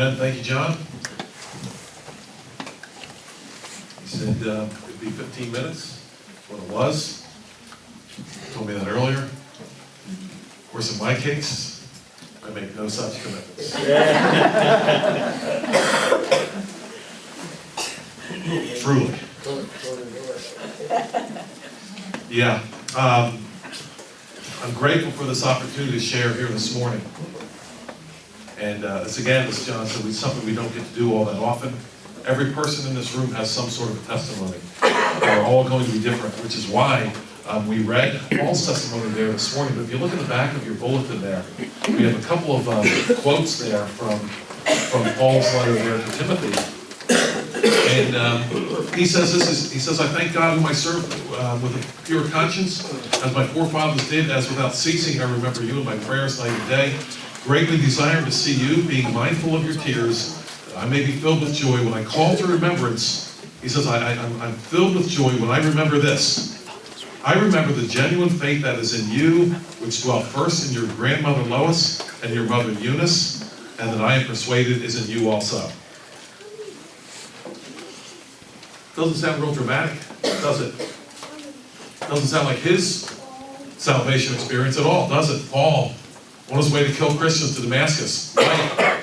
Amen. Thank you, John. He said it'd be 15 minutes. That's what it was. He told me that earlier. Of course, in my case, I make no such commitments. Truly. Yeah. I'm grateful for this opportunity to share here this morning. And as John said, it's something we don't get to do all that often. Every person in this room has some sort of a testimony. They're all going to be different, which is why we read Paul's testimony there this morning. But if you look at the back of your bulletin there, we have a couple of quotes there from Paul's letter there to Timothy. And he says, I thank God whom I serve with a pure conscience, as my forefathers did, as without ceasing I remember you in my prayers night and day, greatly desiring to see you, being mindful of your tears, that I may be filled with joy when I call to remembrance. He says, I'm filled with joy when I remember this. I remember the genuine faith that is in you, which dwelt first in your grandmother Lois and your mother Eunice, and that I am persuaded is in you also. Doesn't sound real dramatic, does it? Doesn't sound like his salvation experience at all, does it? Paul, on his way to kill Christians to Damascus, right?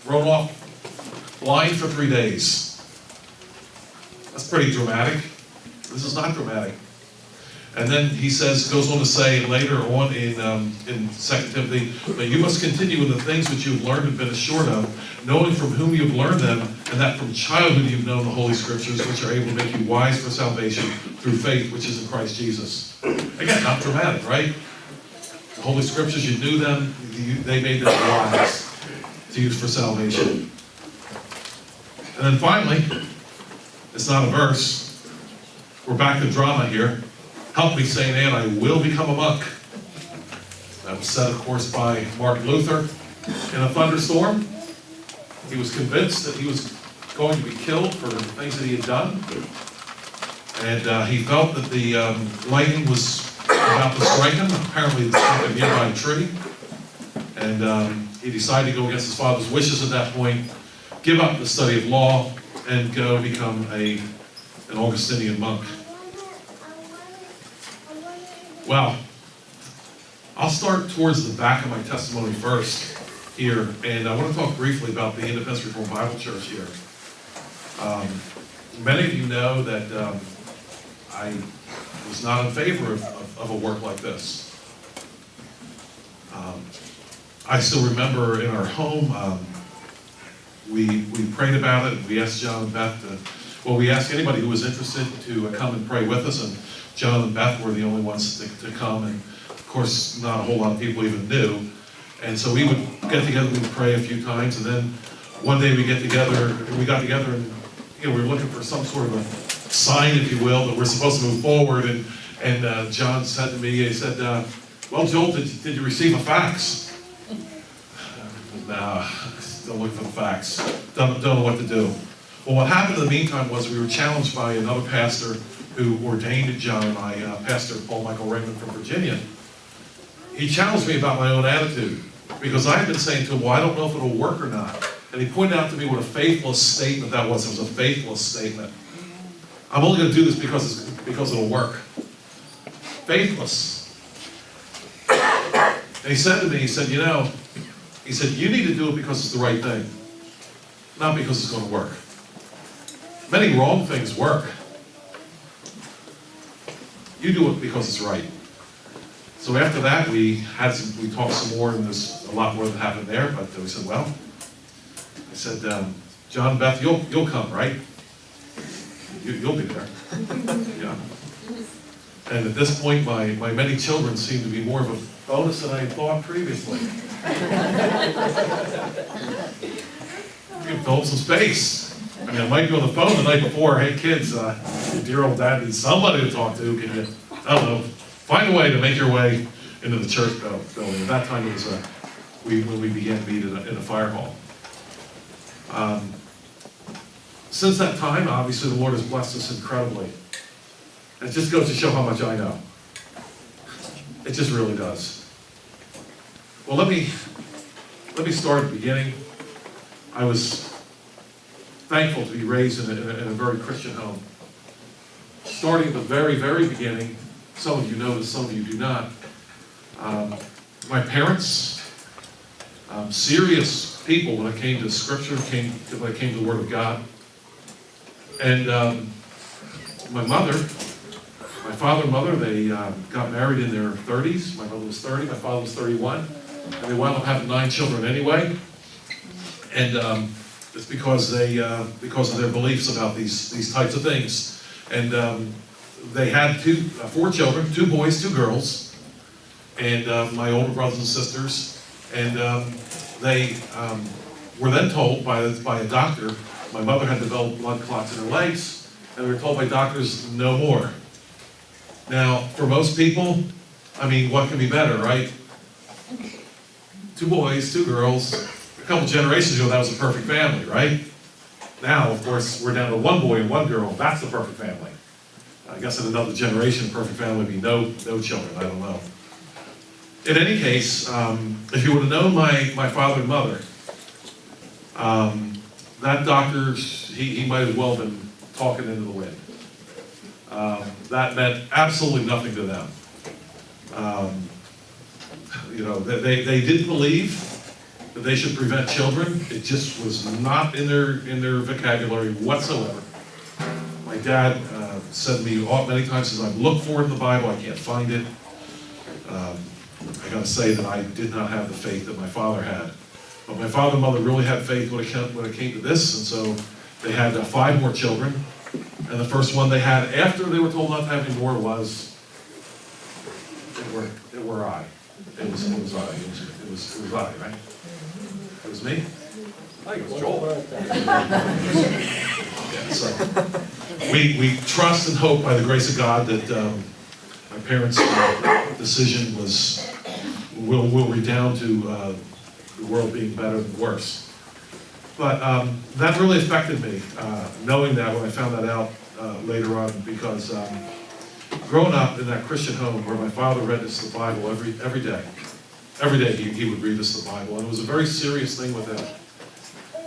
Thrown off, blind for 3 days. That's pretty dramatic. This is not dramatic. And then he goes on to say later on in 2 Timothy, but you must continue in the things which you have learned and been assured of, knowing from whom you have learned them, and that from childhood you've known the Holy Scriptures, which are able to make you wise for salvation through faith which is in Christ Jesus. Again, not dramatic, right? The Holy Scriptures, you knew them, they made them wise to use for salvation. And then finally, it's not a verse, we're back to drama here. Help me, St. Anne, I will become a monk. That was said, of course, by Martin Luther in a thunderstorm. He was convinced that he was going to be killed for the things that he had done. And he felt that the lightning was about to strike him. Apparently, it struck a nearby tree. And he decided to go against his father's wishes at that point, give up the study of law, and go become an Augustinian monk. Well, I'll start towards the back of my testimony first here, and I want to talk briefly about the Independence Reformed Bible Church here. Many of you know that I was not in favor of a work like this. I still remember in our home, we prayed about it. We asked John and Beth we asked anybody who was interested to come and pray with us, and John and Beth were the only ones to come, and of course, not a whole lot of people even knew. And so we would get together, we would pray a few times, and then one day we got together, and we were looking for some sort of a sign, if you will, that we're supposed to move forward. And John said to me, he said, well, Joel, did you receive a fax? Nah, still looking for the fax. Don't know what to do. Well, what happened in the meantime was we were challenged by another pastor who ordained John and I, Pastor Paul Michael Raymond from Virginia. He challenged me about my own attitude, because I had been saying to him, well, I don't know if it'll work or not. And he pointed out to me what a faithless statement that was. It was a faithless statement. I'm only going to do this because it'll work. Faithless. And he said to me, he said, you need to do it because it's the right thing, not because it's going to work. Many wrong things work. You do it because it's right. So after that, we talked some more, and there's a lot more that happened there. But we said, well, I said, John and Beth, you'll come, right? You'll be there. Yeah. And at this point, my many children seem to be more of a bonus than I had thought previously. You can fill up some space. I mean, I might be on the phone the night before. Hey, kids, your dear old dad needs somebody to talk to. Can you, I don't know, find a way to make your way into the church building. At that time, it was when we began to meet in a fire hall. Since that time, obviously, the Lord has blessed us incredibly. It just goes to show how much I know. It just really does. Well, let me start at the beginning. I was thankful to be raised in a very Christian home. Starting at the very, very beginning, some of you know this, some of you do not. My parents, serious people when it came to Scripture, when it came to the Word of God. And my father and mother, they got married in their 30s. My mother was 30, my father was 31. And they wound up having 9 children anyway. And it's because of their beliefs about these types of things. And they had 4 children, 2 boys, 2 girls, and my older brothers and sisters. And they were then told by a doctor, my mother had developed blood clots in her legs, and they were told by doctors, no more. Now, for most people, I mean, what can be better, right? 2 boys, 2 girls. A couple generations ago, that was a perfect family, right? Now, of course, we're down to 1 boy and 1 girl. That's the perfect family. I guess in another generation, perfect family would be no children. I don't know. In any case, if you would have known my father and mother, that doctor, he might as well have been talking into the wind. That meant absolutely nothing to them. They didn't believe that they should prevent children. It just was not in their vocabulary whatsoever. My dad said to me many times, says, I've looked for it in the Bible, I can't find it. I gotta say that I did not have the faith that my father had. But my father and mother really had faith when it came to this, and so they had 5 more children. And the first one they had after they were told not to have any more was, it were I. It was I. It was I, right? It was me? I think it was Joel. Yeah, so we trust and hope by the grace of God that my parents' decision will redound to the world being better than worse. But that really affected me, knowing that when I found that out later on, because growing up in that Christian home where my father read us the Bible every day. Every day he would read us the Bible, and it was a very serious thing with him.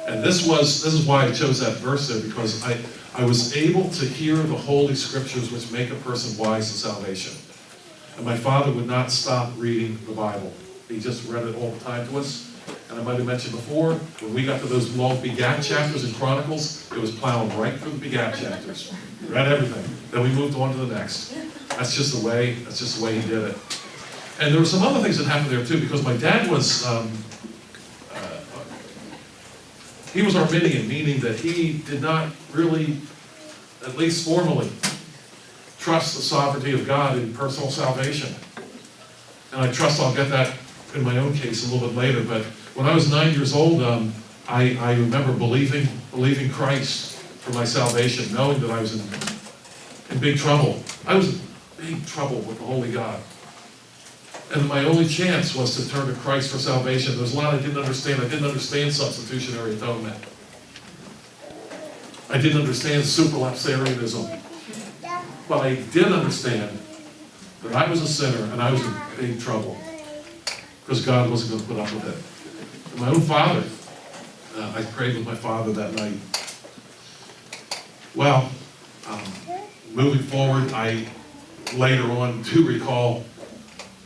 And this is why I chose that verse there, because I was able to hear the Holy Scriptures which make a person wise to salvation. And my father would not stop reading the Bible. He just read it all the time to us. And I might have mentioned before, when we got to those long begat chapters in Chronicles, it was plowing right through the begat chapters. Read everything. Then we moved on to the next. That's just the way he did it. And there were some other things that happened there too, because my dad was, he was Arminian, meaning that he did not really, at least formally, trust the sovereignty of God in personal salvation. And I trust I'll get that in my own case a little bit later, but when I was 9 years old, I remember believing Christ for my salvation, knowing that I was in big trouble. I was in big trouble with the Holy God. And my only chance was to turn to Christ for salvation. There was a lot I didn't understand. I didn't understand substitutionary atonement. I didn't understand supralapsarianism. But I did understand that I was a sinner and I was in big trouble, because God wasn't going to put up with it. And my own father, I prayed with my father that night. Well, moving forward, I later on do recall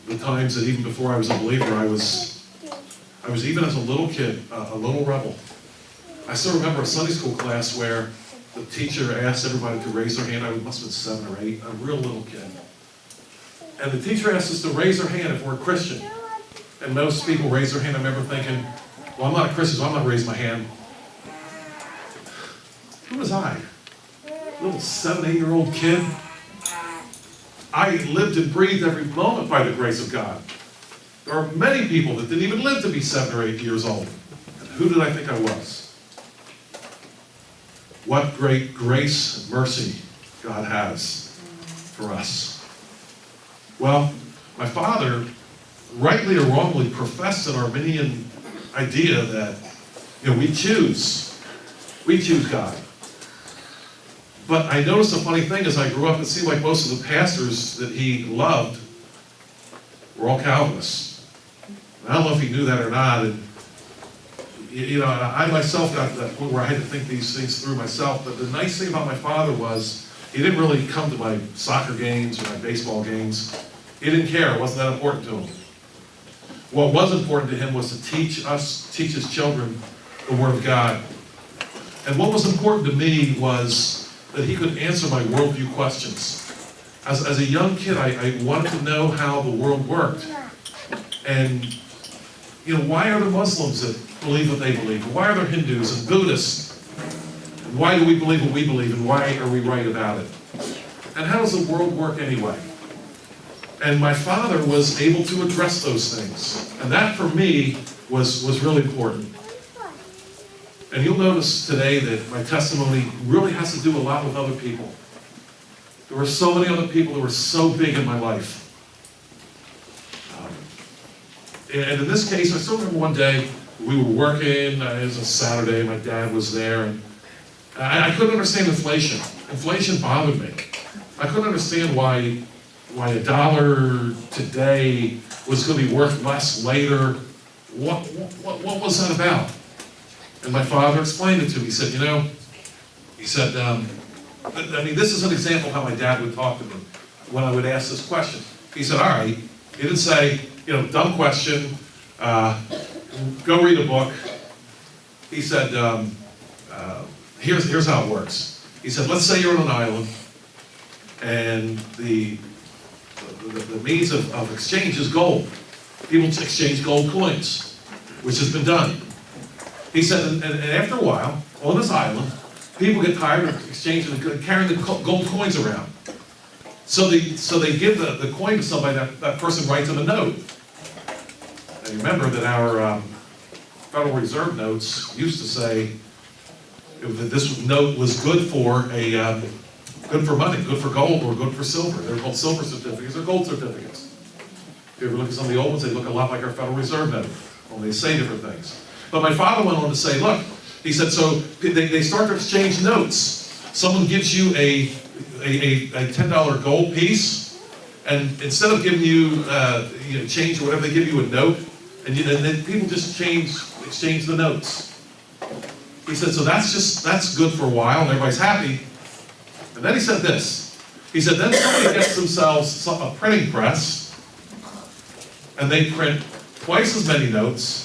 the times that even before I was a believer, I was even as a little kid, a little rebel. I still remember a Sunday school class where the teacher asked everybody to raise their hand. I must have been 7 or 8, a real little kid. And the teacher asked us to raise our hand if we're a Christian. And most people raised their hand. I remember thinking, well, I'm not a Christian, so I'm not raising my hand. Who was I? A little 7, 8-year-old kid. I lived and breathed every moment by the grace of God. There are many people that didn't even live to be 7 or 8 years old. And who did I think I was? What great grace and mercy God has for us. Well, my father, rightly or wrongly, professed an Arminian idea that, we choose God. But I noticed a funny thing as I grew up. It seemed like most of the pastors that he loved were all Calvinists. And I don't know if he knew that or not. And I myself got to that point where I had to think these things through myself, but the nice thing about my father was he didn't really come to my soccer games or my baseball games. He didn't care, it wasn't that important to him. What was important to him was to teach his children the Word of God. And what was important to me was that he could answer my worldview questions. As a young kid, I wanted to know how the world worked. And, why are there Muslims that believe what they believe? Why are there Hindus and Buddhists? And why do we believe what we believe, and why are we right about it? And how does the world work anyway? And my father was able to address those things. And that, for me, was really important. And you'll notice today that my testimony really has to do a lot with other people. There were so many other people that were so big in my life. And in this case, I still remember one day, we were working, it was a Saturday, my dad was there, and I couldn't understand inflation. Inflation bothered me. I couldn't understand why $1 today was going to be worth less later. What was that about? And my father explained it to me. He said, this is an example of how my dad would talk to me when I would ask this question. He said, all right, he didn't say, dumb question, go read a book. He said, here's how it works. He said, let's say you're on an island, and the means of exchange is gold. People exchange gold coins, which has been done. He said, and after a while, on this island, people get tired of exchanging and carrying the gold coins around. So they give the coin to somebody, that person writes them a note. And remember that our Federal Reserve notes used to say that this note was good for money, good for gold, or good for silver. They're called silver certificates or gold certificates. If you ever look at some of the old ones, they look a lot like our Federal Reserve note, only they say different things. But my father went on to say, look, he said, so they start to exchange notes. Someone gives you a $10 gold piece, and instead of giving you change or whatever, they give you a note, and then people just exchange the notes. He said, so that's good for a while, and everybody's happy. And then he said this. He said, then somebody gets themselves a printing press, and they print twice as many notes.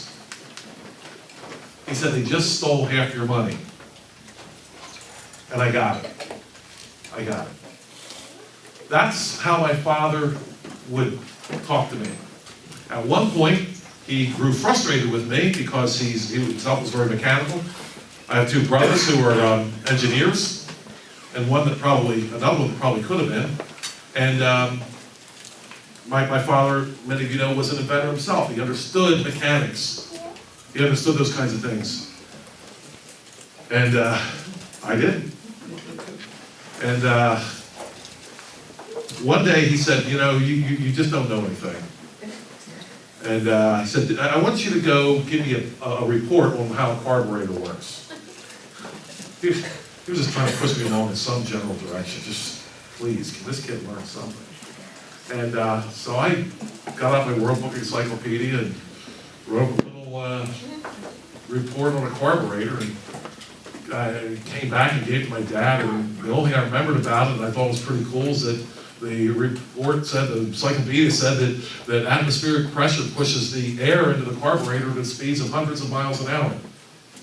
He said, they just stole half your money. And I got it. That's how my father would talk to me. At one point, he grew frustrated with me because he himself was very mechanical. I have two brothers who are engineers, and another one that probably could have been. And my father, many of you know, was an inventor himself. He understood mechanics. He understood those kinds of things. And I didn't. And one day he said, you just don't know anything. And he said, I want you to go give me a report on how a carburetor works. He was just trying to push me along in some general direction. Just, please, can this kid learn something? And so I got out my World Book Encyclopedia and wrote a little report on a carburetor, and I came back and gave it to my dad, and the only thing I remembered about it, and I thought was pretty cool, is that the report said, the encyclopedia said that atmospheric pressure pushes the air into the carburetor at speeds of hundreds of miles an hour.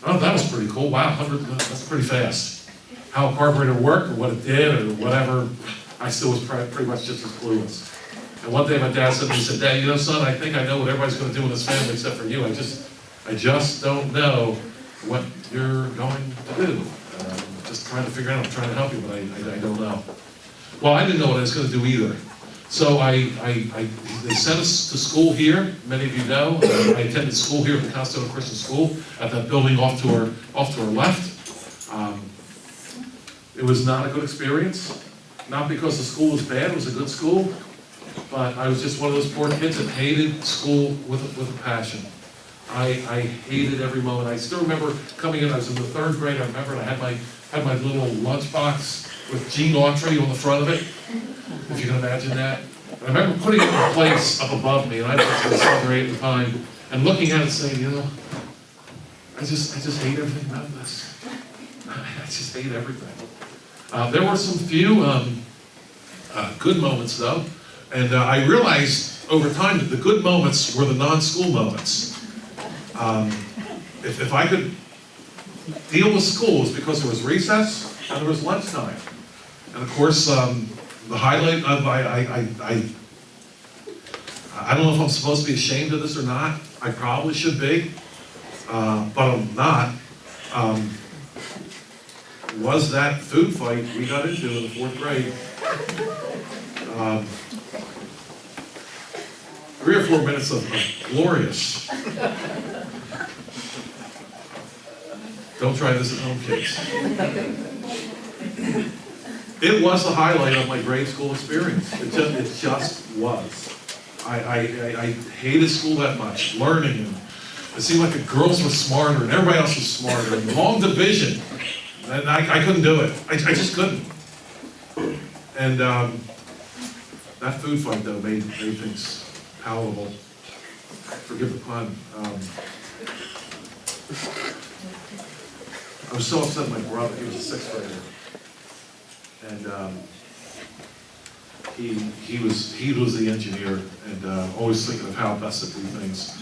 I thought that was pretty cool. Wow, that's pretty fast. How a carburetor worked, or what it did, or whatever, I still was pretty much just as clueless. And one day my dad said to me, he said, Dad, son, I think I know what everybody's going to do in this family except for you. I just don't know what you're going to do. Just trying to figure out, I'm trying to help you, but I don't know. Well, I didn't know what I was going to do either. So they sent us to school here. Many of you know. I attended school here at the Costello Christian School at that building off to our left. It was not a good experience. Not because the school was bad, it was a good school. But I was just one of those poor kids that hated school with a passion. I hated every moment. I still remember coming in, I was in the 3rd grade, I remember, and I had my little lunchbox with Gene Autry on the front of it, if you can imagine that. And I remember putting it in a place up above me, and I was in 7th grade at the time, and looking at it and saying, I just hate everything about this. I just hate everything. There were some few good moments though, and I realized over time that the good moments were the non-school moments. If I could deal with school, it was because there was recess and there was lunchtime. And of course, the highlight of I don't know if I'm supposed to be ashamed of this or not. I probably should be, but I'm not. Was that food fight we got into in the 4th grade. 3 or 4 minutes of glorious. Don't try this at home, kids. It was the highlight of my grade school experience. It just was. I hated school that much, learning, and it seemed like the girls were smarter and everybody else was smarter, and long division, and I couldn't do it. I just couldn't. And that food fight, though, made things palatable. Forgive the pun. I was so upset with my brother. He was a 6th grader. And he was the engineer, and always thinking of how best to do things.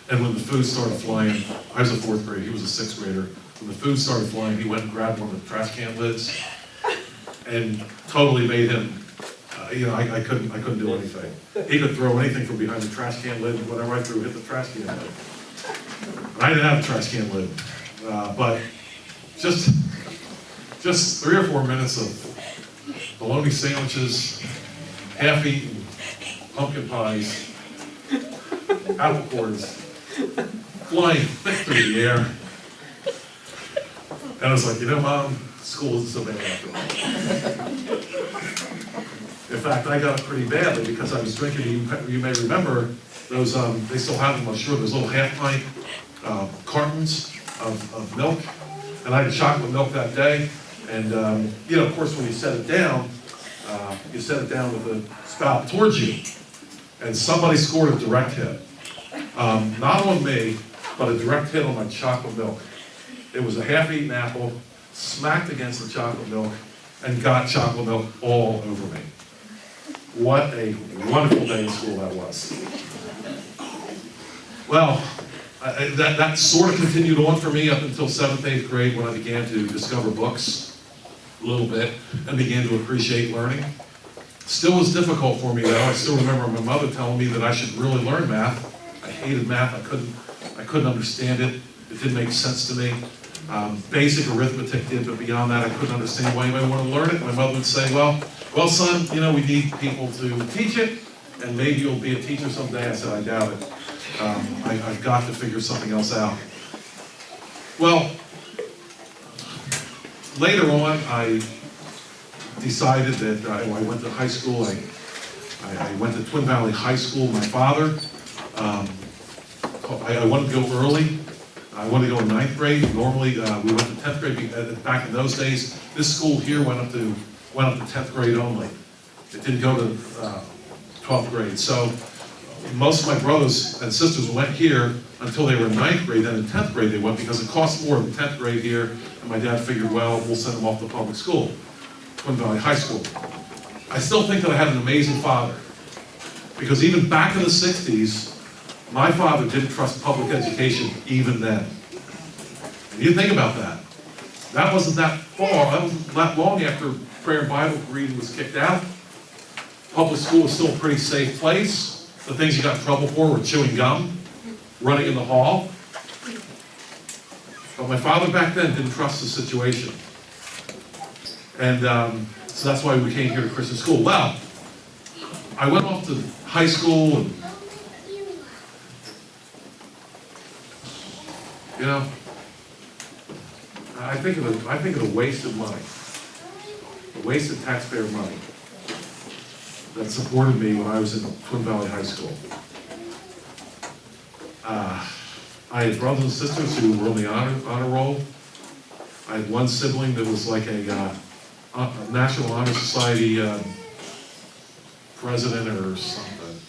And when the food started flying, I was a 4th grader, he was a 6th grader. When the food started flying, he went and grabbed one of the trash can lids and totally made him, I couldn't do anything. He could throw anything from behind the trash can lid, and whatever I threw hit the trash can lid. I didn't have a trash can lid, but just 3 or 4 minutes of bologna sandwiches, half-eaten pumpkin pies, apple cores, flying thick through the air. And I was like, Mom, school isn't so bad after all. In fact, I got it pretty badly because I was drinking, you may remember, those, they still have them, I'm sure, those little half-pint cartons of milk. And I had chocolate milk that day. And, of course, when you set it down with the spout towards you. And somebody scored a direct hit. Not on me, but a direct hit on my chocolate milk. It was a half-eaten apple, smacked against the chocolate milk, and got chocolate milk all over me. What a wonderful day in school that was. Well, that sort of continued on for me up until 7th, 8th grade when I began to discover books a little bit and began to appreciate learning. Still was difficult for me though. I still remember my mother telling me that I should really learn math. I hated math. I couldn't understand it. It didn't make sense to me. Basic arithmetic did, but beyond that, I couldn't understand why anybody wanted to learn it. My mother would say, well, son, we need people to teach it, and maybe you'll be a teacher someday. I said, I doubt it. I've got to figure something else out. Well, later on, I decided that I went to high school. I went to Twin Valley High School. My father, I wanted to go early. I wanted to go in 9th grade. Normally, we went to 10th grade. Back in those days, this school here went up to 10th grade only. It didn't go to 12th grade. So most of my brothers and sisters went here until they were in 9th grade. Then in 10th grade they went because it cost more than 10th grade here. And my dad figured, well, we'll send them off to public school, Twin Valley High School. I still think that I had an amazing father. Because even back in the 60s, my father didn't trust public education even then. And you think about that. That wasn't that far, that wasn't that long after prayer and Bible reading was kicked out. Public school was still a pretty safe place. The things you got in trouble for were chewing gum, running in the hall. But my father back then didn't trust the situation. And so that's why we came here to Christian school. Well, I went off to high school and I think of the wasted money, the wasted taxpayer money that supported me when I was in Twin Valley High School. I had brothers and sisters who were on the honor roll. I had one sibling that was like a National Honor Society president or something.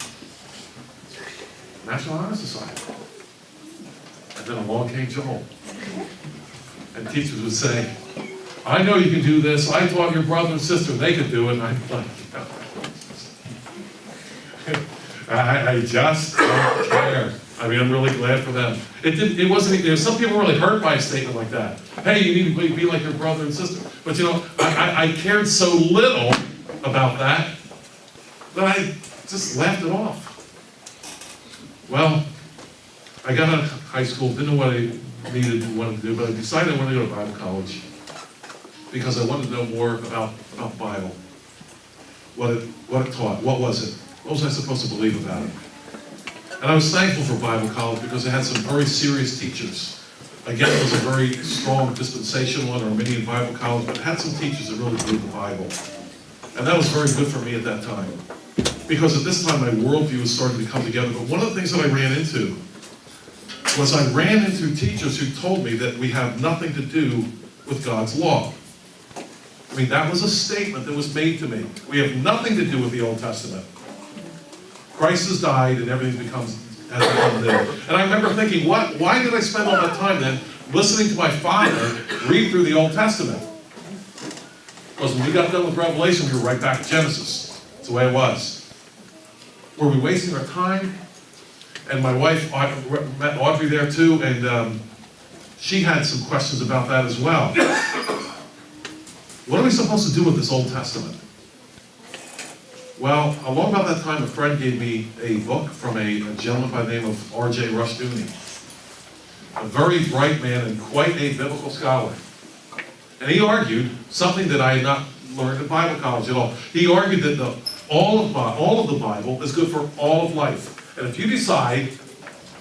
National Honor Society. And then along came Joel. And teachers would say, I know you can do this. I taught your brother and sister they could do it. And I'm like, I just don't care. I mean, I'm really glad for them. It wasn't, some people were really hurt by a statement like that. Hey, you need to be like your brother and sister. But you know, I cared so little about that I just laughed it off. Well, I got out of high school, didn't know what I wanted to do, but I decided I wanted to go to Bible college because I wanted to know more about the Bible, what it taught, what was it, what was I supposed to believe about it. And I was thankful for Bible college because it had some very serious teachers. Again, it was a very strong dispensational and Arminian Bible college, but it had some teachers that really believed the Bible. And that was very good for me at that time. Because at this time, my worldview was starting to come together. But one of the things that I ran into was I ran into teachers who told me that we have nothing to do with God's law. I mean, that was a statement that was made to me. We have nothing to do with the Old Testament. Christ has died and everything has become new. And I remember thinking, why did I spend all that time then listening to my father read through the Old Testament? Because when we got done with Revelation, we were right back to Genesis. That's the way it was. Were we wasting our time? And my wife met Audrey there too, and she had some questions about that as well. What are we supposed to do with this Old Testament? Well, along about that time, a friend gave me a book from a gentleman by the name of R.J. Rushdoony, a very bright man and quite a biblical scholar. And he argued something that I had not learned in Bible college at all. He argued that all of the Bible is good for all of life. And if you decide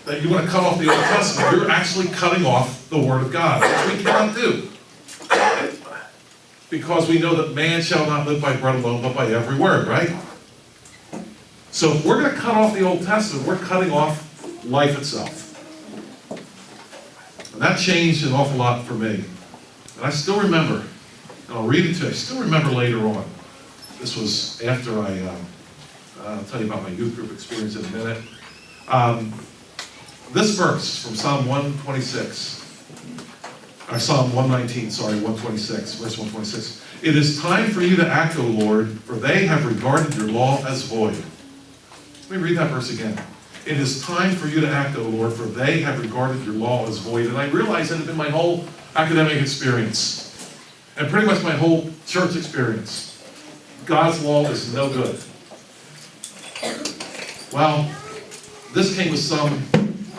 that you want to cut off the Old Testament, you're actually cutting off the Word of God, which we cannot do. Because we know that man shall not live by bread alone, but by every word, right? So if we're going to cut off the Old Testament, we're cutting off life itself. And that changed an awful lot for me. And I still remember, and I'll read it to you, I still remember later on. This was after I'll tell you about my youth group experience in a minute. This verse from Psalm 126. Psalm 119, 126, verse 126. It is time for you to act, O Lord, for they have regarded your law as void. Let me read that verse again. It is time for you to act, O Lord, for they have regarded your law as void. And I realized that had been my whole academic experience, and pretty much my whole church experience. God's law is no good. Well, this came with some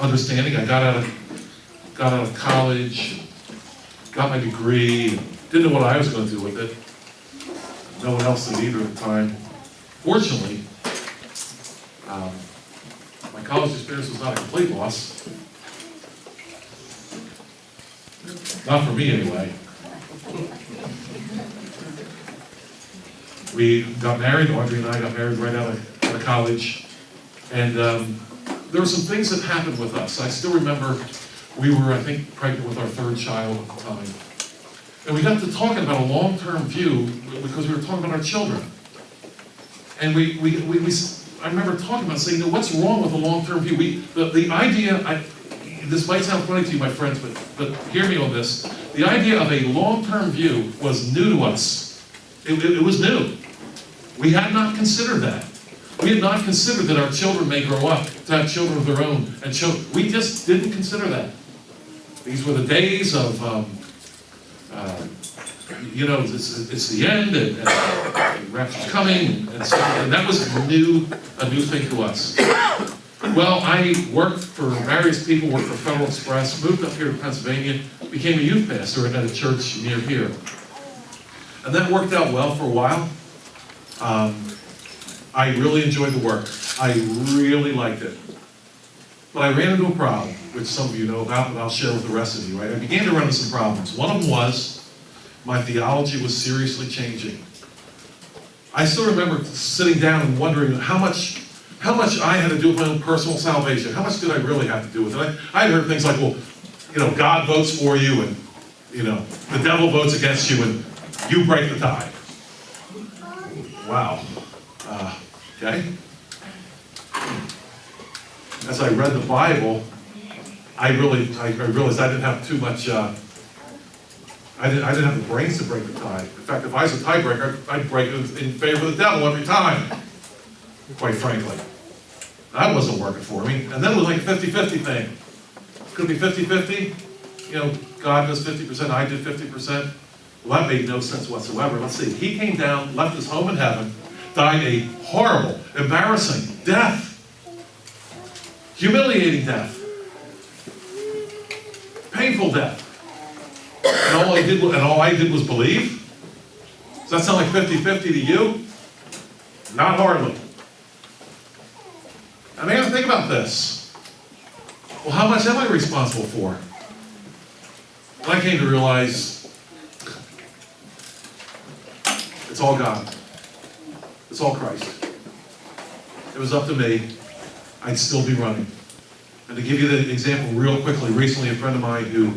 understanding. I got out of college, got my degree, didn't know what I was going to do with it. No one else did either at the time. Fortunately, my college experience was not a complete loss. Not for me, anyway. We got married, Audrey and I got married right out of college. And there were some things that happened with us. I still remember we were, I think, pregnant with our third child at the time. And we got to talking about a long-term view because we were talking about our children. And I remember talking about saying, what's wrong with a long-term view? The idea, this might sound funny to you, my friends, but hear me on this. The idea of a long-term view was new to us. It was new. We had not considered that. We had not considered that our children may grow up to have children of their own and children. We just didn't consider that. These were the days of, it's the end, and the rapture's coming, and that was a new thing to us. Well, I worked for various people, worked for Federal Express, moved up here to Pennsylvania, became a youth pastor at a church near here. And that worked out well for a while. I really enjoyed the work. I really liked it. But I ran into a problem, which some of you know about, but I'll share with the rest of you, right? I began to run into some problems. One of them was my theology was seriously changing. I still remember sitting down and wondering how much I had to do with my own personal salvation. How much did I really have to do with it? I had heard things like, well, God votes for you, and, the devil votes against you, and you break the tie. Wow. Okay. As I read the Bible, I realized I didn't have too much, I didn't have the brains to break the tie. In fact, if I was a tiebreaker, I'd break it in favor of the devil every time, quite frankly. That wasn't working for me. And then it was like a 50-50 thing. Could be 50-50. You know, God does 50%, I did 50%. Well, that made no sense whatsoever. Let's see. He came down, left his home in heaven, died a horrible, embarrassing death. Humiliating death. Painful death. And all I did was believe? Does that sound like 50-50 to you? Not hardly. I mean, think about this. Well, how much am I responsible for? And I came to realize it's all God. It's all Christ. If it was up to me, I'd still be running. And to give you the example real quickly, recently a friend of mine who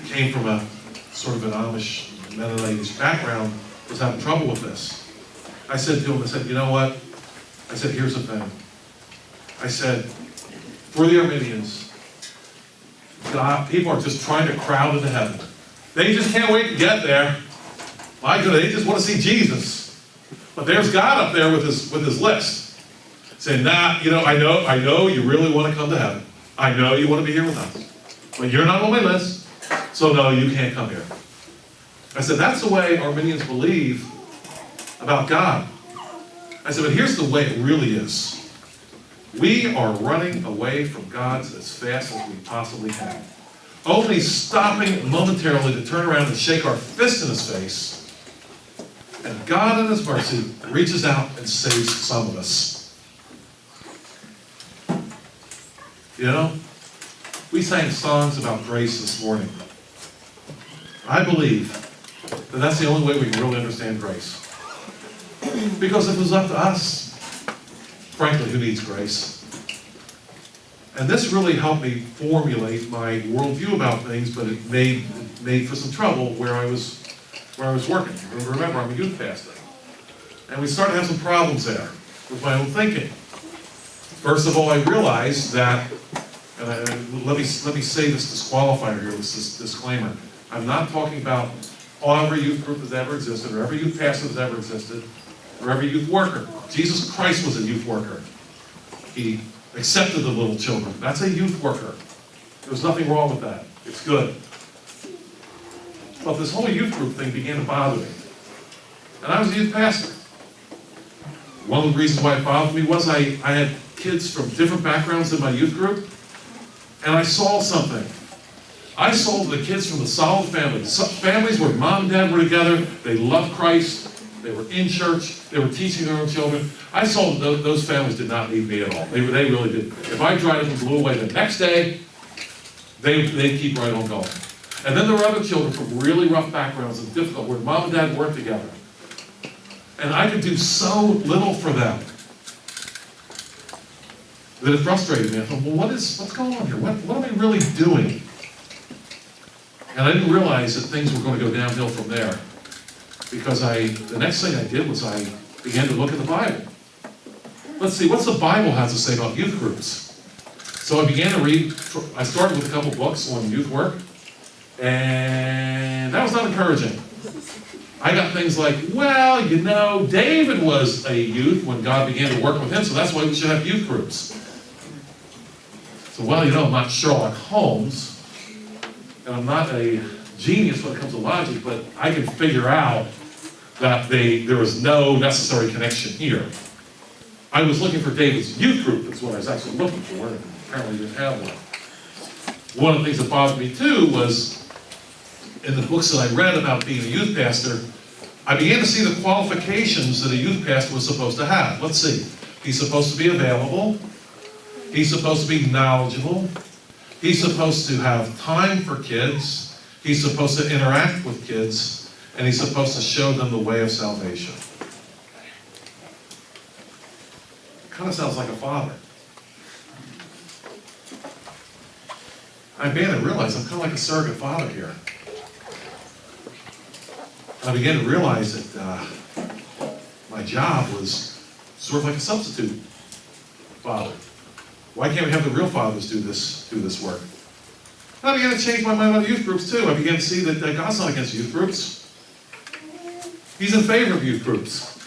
came from a sort of an Amish Mennonite background was having trouble with this. I said to him, I said, you know what? I said, here's the thing. I said, for the Arminians, God, people are just trying to crowd into heaven. They just can't wait to get there. My goodness, they just want to see Jesus. But there's God up there with his list. Saying, nah, you know, I know you really want to come to heaven. I know you want to be here with us. But you're not on my list, so no, you can't come here. I said, that's the way Arminians believe about God. I said, but here's the way it really is. We are running away from God as fast as we possibly can. Only stopping momentarily to turn around and shake our fist in his face. And God in his mercy reaches out and saves some of us. You know, we sang songs about grace this morning. I believe that that's the only way we can really understand grace. Because if it was up to us, frankly, who needs grace? And this really helped me formulate my worldview about things, but it made for some trouble where I was working. Remember, I'm a youth pastor. And we started to have some problems there with my own thinking. First of all, I realized that, and let me say this disqualifier here, this disclaimer. I'm not talking about every youth group that's ever existed, or every youth pastor that's ever existed, or every youth worker. Jesus Christ was a youth worker. He accepted the little children. That's a youth worker. There's nothing wrong with that. It's good. But this whole youth group thing began to bother me. And I was a youth pastor. One of the reasons why it bothered me was I had kids from different backgrounds in my youth group, and I saw something. I saw the kids from the solid families, families where mom and dad were together, they loved Christ, they were in church, they were teaching their own children. I saw those families did not need me at all. They really didn't. If I dried up and blew away the next day, they'd keep right on going. And then there were other children from really rough backgrounds and difficult, where mom and dad weren't together. And I could do so little for them that it frustrated me. I thought, well, what's going on here? What am I really doing? And I didn't realize that things were going to go downhill from there. Because the next thing I did was I began to look at the Bible. Let's see, what's the Bible has to say about youth groups? So I began to read. I started with a couple books on youth work, and that was not encouraging. I got things like, well, you know, David was a youth when God began to work with him, so that's why we should have youth groups. So, well, you know, I'm not Sherlock Holmes, and I'm not a genius when it comes to logic, but I can figure out that there was no necessary connection here. I was looking for David's youth group, that's what I was actually looking for, and apparently didn't have one. One of the things that bothered me too was, in the books that I read about being a youth pastor, I began to see the qualifications that a youth pastor was supposed to have. Let's see. He's supposed to be available. He's supposed to be knowledgeable. He's supposed to have time for kids. He's supposed to interact with kids. And he's supposed to show them the way of salvation. Kind of sounds like a father. I began to realize I'm kind of like a surrogate father here. I began to realize that my job was sort of like a substitute father. Why can't we have the real fathers do this work? I began to change my mind about youth groups too. I began to see that God's not against youth groups. He's in favor of youth groups.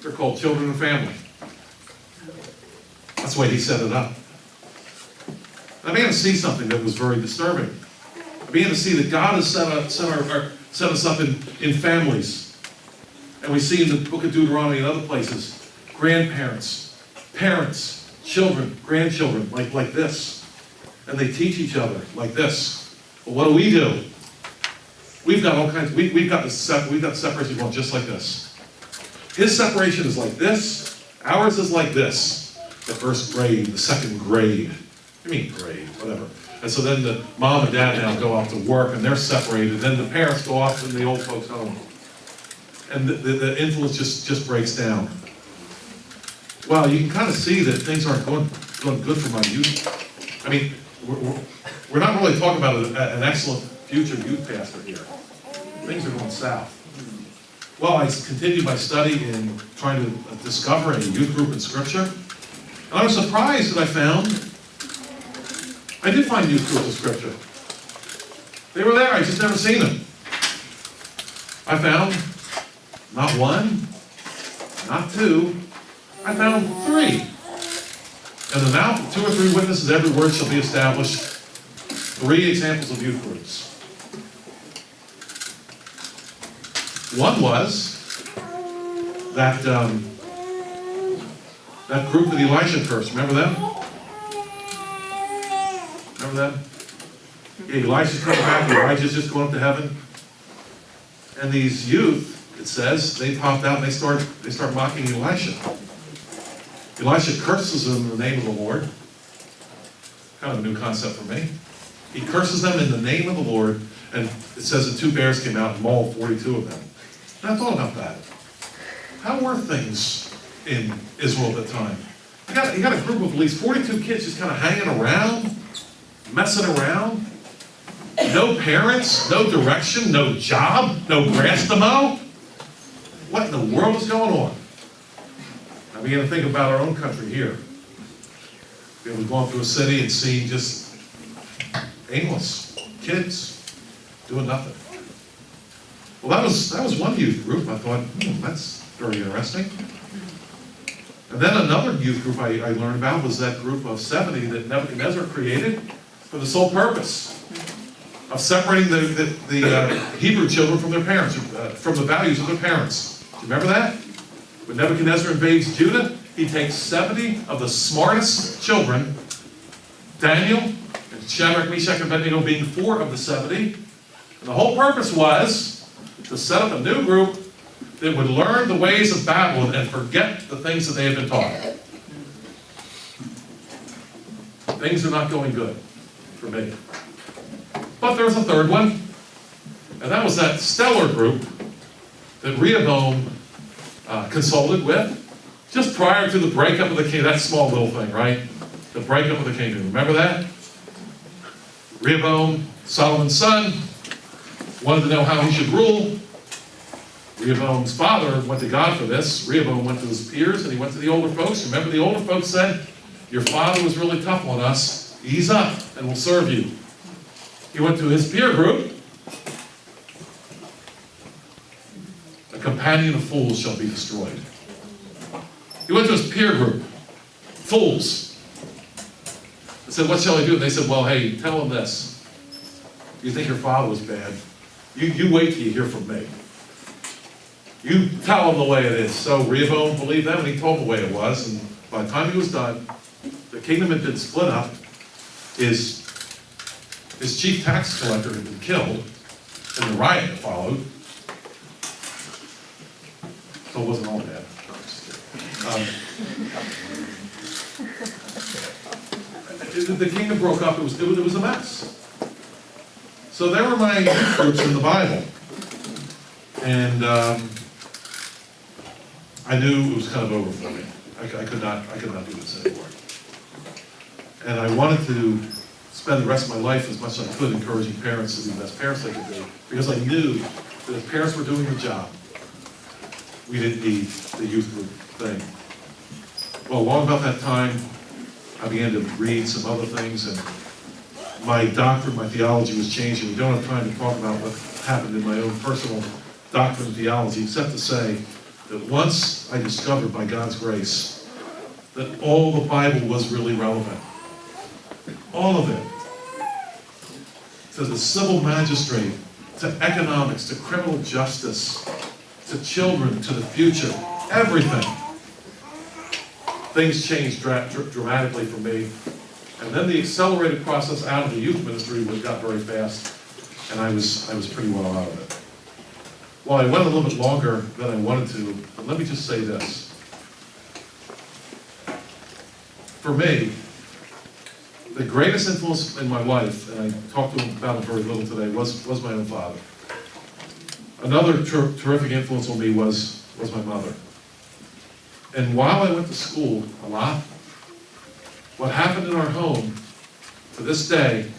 They're called children and family. That's the way he set it up. I began to see something that was very disturbing. I began to see that God has set us up in families. And we see in the book of Deuteronomy and other places, grandparents, parents, children, grandchildren, like this. And they teach each other like this. But what do? We've got all kinds, we've got the separation going just like this. His separation is like this, ours is like this. The first grade, the second grade. I mean grade, whatever. And so then the mom and dad now go off to work and they're separated. Then the parents go off in the old folks' home. And the influence just breaks down. Well, you can kind of see that things aren't going good for my youth. I mean, we're not really talking about an excellent future youth pastor here. Things are going south. Well, I continued my study in trying to discover a youth group in Scripture. And I was surprised that I did find youth groups in Scripture. They were there, I just never seen them. I found not one, not two, I found three. And the mouth of 2 or 3 witnesses, every word shall be established. 3 examples of youth groups. One was that group that Elisha cursed. Remember them? Remember them? Yeah, Elisha's coming back. Elijah's just going up to heaven. And these youth, it says, they popped out and they start mocking Elisha. Elisha curses them in the name of the Lord. Kind of a new concept for me. He curses them in the name of the Lord, and it says that 2 bears came out and mauled 42 of them. And I thought about that. How were things in Israel at that time? You got a group of at least 42 kids just kind of hanging around, messing around. No parents, no direction, no job, no grass to mow. What in the world is going on? I began to think about our own country here. We've gone through a city and seen just aimless kids doing nothing. Well, that was one youth group. I thought, that's very interesting. And then another youth group I learned about was that group of 70 that Nebuchadnezzar created for the sole purpose of separating the Hebrew children from their parents, from the values of their parents. Do you remember that? When Nebuchadnezzar invades Judah, he takes 70 of the smartest children, Daniel, and Shadrach, Meshach, and Abednego being 4 of the 70. And the whole purpose was to set up a new group that would learn the ways of Babylon and forget the things that they had been taught. Things are not going good for me. But there's a third one, and that was that stellar group that Rehoboam consulted with just prior to the breakup of the kingdom. That small little thing, right? The breakup of the kingdom. Remember that? Rehoboam, Solomon's son, wanted to know how he should rule. Rehoboam's father went to God for this. Rehoboam went to his peers and he went to the older folks. Remember, the older folks said, your father was really tough on us. Ease up and we'll serve you. He went to his peer group. A companion of fools shall be destroyed. He went to his peer group. Fools. He said, what shall I do? And they said, well, hey, tell him this. You think your father was bad? You wait till you hear from me. You tell him the way it is. So Rehoboam believed them and he told him the way it was. And by the time he was done, the kingdom had been split up. His chief tax collector had been killed in the riot that followed. So it wasn't all bad. The kingdom broke up. It was a mess. So there were my youth groups in the Bible. And I knew it was kind of over for me. I could not do this anymore. And I wanted to spend the rest of my life as much as I could encouraging parents to be the best parents they could be, because I knew that if parents were doing the job, we didn't need the youth group thing. Well, along about that time, I began to read some other things, and my doctrine, my theology was changing. We don't have time to talk about what happened in my own personal doctrine and theology, except to say that once I discovered by God's grace that all the Bible was really relevant. All of it. To the civil magistrate, to economics, to criminal justice, to children, to the future, everything. Things changed dramatically for me. And then the accelerated process out of the youth ministry got very fast, and I was pretty well out of it. Well, I went a little bit longer than I wanted to, but let me just say this. For me, the greatest influence in my life, and I talked to him about it very little today, was my own father. Another terrific influence on me was my mother. And while I went to school a lot, what happened in our home to this day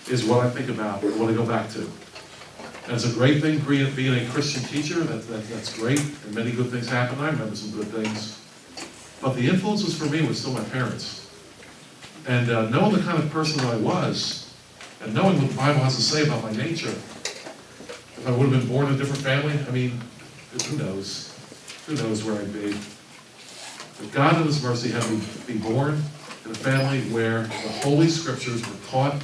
is what I think about, or what I go back to. And it's a great thing being a Christian teacher, that's great, and many good things happen. I remember some good things. But the influences for me were still my parents. And knowing the kind of person that I was, and knowing what the Bible has to say about my nature, if I would have been born in a different family, I mean, who knows? Who knows where I'd be? But God in His mercy had me be born in a family where the Holy Scriptures were taught.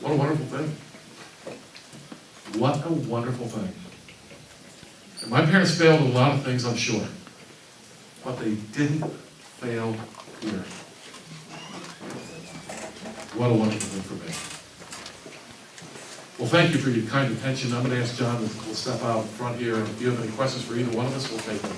What a wonderful thing. What a wonderful thing. And my parents failed in a lot of things, I'm sure. But they didn't fail here. What a wonderful thing for me. Well, thank you for your kind attention. I'm going to ask John to step out front here. If you have any questions for either one of us, we'll take them.